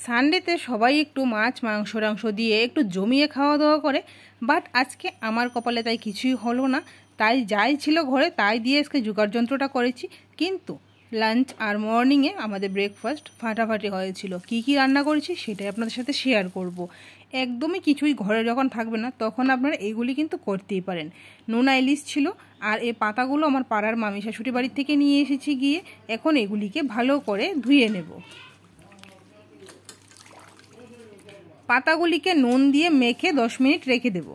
সানডেতে সবাই একটু মাছ মাংস দিয়ে একটু জমিয়ে খাওয়া দাওয়া করে, বাট আজকে আমার কপালে তাই কিছুই হলো না। তাই যাই ছিল ঘরে তাই দিয়ে আজকে জোগাড় যন্ত্রটা করেছি। কিন্তু লাঞ্চ আর মর্নিংয়ে আমাদের ব্রেকফাস্ট ফাটাফাটি হয়েছিল। কি কি রান্না করেছি সেটাই আপনাদের সাথে শেয়ার করব। একদমই কিছুই ঘরে যখন থাকবে না তখন আপনারা এইগুলি কিন্তু করতেই পারেন। নোনা ইলিশ ছিল, আর এই পাতাগুলো আমার পাড়ার মামি শাশুড়ি বাড়ির থেকে নিয়ে এসেছি গিয়ে। এখন এগুলিকে ভালো করে ধুয়ে নেব। পাতাগুলিকে নুন দিয়ে মেখে 10 মিনিট রেখে দেব।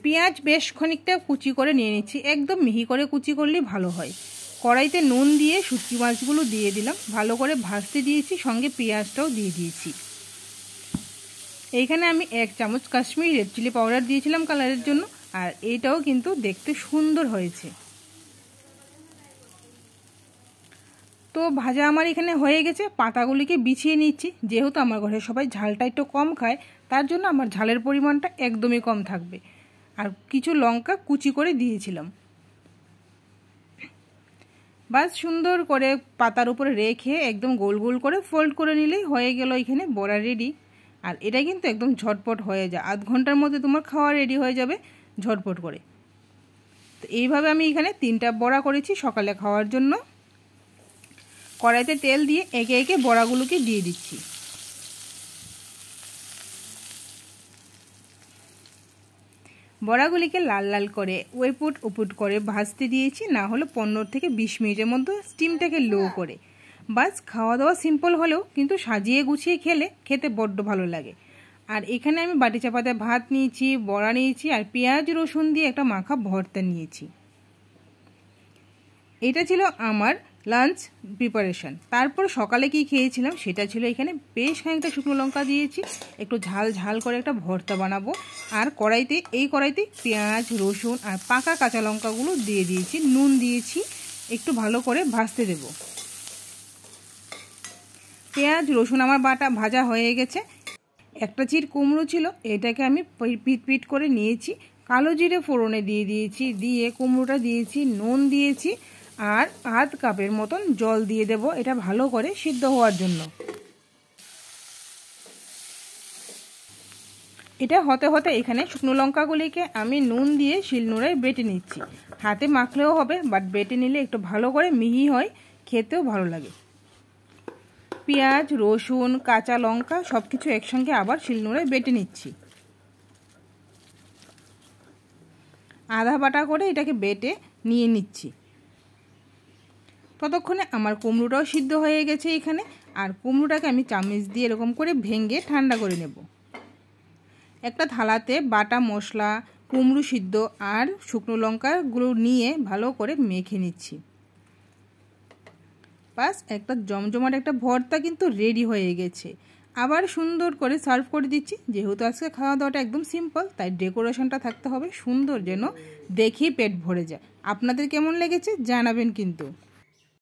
পেঁয়াজ বেশ খানিকটা কুচি করে নিয়ে নিচ্ছি, একদম মিহি করে কুচি করলেই ভালো হয়। কড়াইতে নুন দিয়ে শুটকি মাছগুলো দিয়ে দিলাম, ভালো করে ভাজতে দিয়েছি, সঙ্গে পেঁয়াজটাও দিয়ে দিয়েছি। এইখানে আমি 1 চামচ কাশ্মীরি রেড চিলি পাউডার দিয়েছিলাম কালারের জন্য, আর এইটাও কিন্তু দেখতে সুন্দর হয়েছে। তো ভাজা আমার এখানে হয়ে গেছে, পাতাগুলিকে বিছিয়ে নিচ্ছি। যেহেতু আমার ঘরে সবাই ঝালটা একটু কম খায়, তার জন্য আমার ঝালের পরিমাণটা একদমই কম থাকবে। আর কিছু লঙ্কা কুচি করে দিয়েছিলাম। বাস সুন্দর করে পাতার উপরে রেখে একদম গোল গোল করে ফোল্ড করে নিলেই হয়ে গেল এখানে বড়া রেডি। আর এটা কিন্তু একদম ঝটপট হয়ে যায়, আধ ঘন্টার মধ্যে তোমার খাওয়া রেডি হয়ে যাবে ঝটপট করে। তো এইভাবে আমি এখানে 3টা বড়া করেছি সকালে খাওয়ার জন্য। কড়াইতে তেল দিয়ে একে একে বড়াগুলোকে দিয়ে দিচ্ছি। বড়াগুলিকে লাল লাল করে ওইপুট উপুট করে ভাজতে দিয়েছি, না হলে 15 থেকে 20 মিনিটের মধ্যে স্টিমটাকে লো করে। বাস খাওয়া দাওয়া সিম্পল হলেও কিন্তু সাজিয়ে গুছিয়ে খেতে বড্ড ভালো লাগে। আর এখানে আমি বাটি চাপাতে ভাত নিয়েছি, বড়া নিয়েছি, আর পেঁয়াজ রসুন দিয়ে একটা মাখা ভর্তা নিয়েছি। এটা ছিল আমার লাঞ্চ প্রিপারেশন। তারপর সকালে কি খেয়েছিলাম সেটা ছিল এখানে বেশ খানিকটা শুকনো লঙ্কা দিয়েছি, একটু ঝাল ঝাল করে একটা ভর্তা বানাবো। আর এই কড়াইতে পেঁয়াজ রসুন আর পাকা কাঁচা লঙ্কাগুলো দিয়ে দিয়েছি, নুন দিয়েছি, একটু ভালো করে ভাজতে দেব। পেঁয়াজ রসুন আমার ভাজা হয়ে গেছে। একটা চির কুমড়ো ছিল, এটাকে আমি পিট করে নিয়েছি, কালো জিরে ফোড়নে দিয়ে দিয়েছি, দিয়ে কুমড়োটা দিয়েছি, নুন দিয়েছি, আর আধ কাপের মতন জল দিয়ে দেব এটা ভালো করে সিদ্ধ হওয়ার জন্য। এটা হতে হতে এখানে শুকনো লঙ্কাগুলিকে আমি নুন দিয়ে শিলনোড়ায় বেটে নিচ্ছি। হাতে মাখলেও হবে, বাট বেটে নিলে একটু ভালো করে মিহি হয়, খেতেও ভালো লাগে। পেঁয়াজ রসুন কাঁচা লঙ্কা সব কিছু একসঙ্গে আবার শিলনোড়ায় বেটে নিচ্ছি। আধা বাটা করে এটাকে বেটে নিয়ে নিচ্ছি। ততক্ষণে আমার কুমড়োটাও সিদ্ধ হয়ে গেছে এখানে। আর কুমড়োটাকে আমি চামচ দিয়ে এরকম করে ভেঙে ঠান্ডা করে নেব। একটা থালাতে বাটা মশলা, কুমড়ো সিদ্ধ আর শুকনো লঙ্কাগুলো নিয়ে ভালো করে মেখে নিচ্ছি। বাস একটা জমজমাট একটা ভর্তা কিন্তু রেডি হয়ে গেছে। আবার সুন্দর করে সার্ভ করে দিচ্ছি। যেহেতু আজকে খাওয়া দাওয়াটা একদম সিম্পল, তাই ডেকোরেশনটা থাকতে হবে সুন্দর, যেন দেখেই পেট ভরে যায়। আপনাদের কেমন লেগেছে জানাবেন কিন্তু।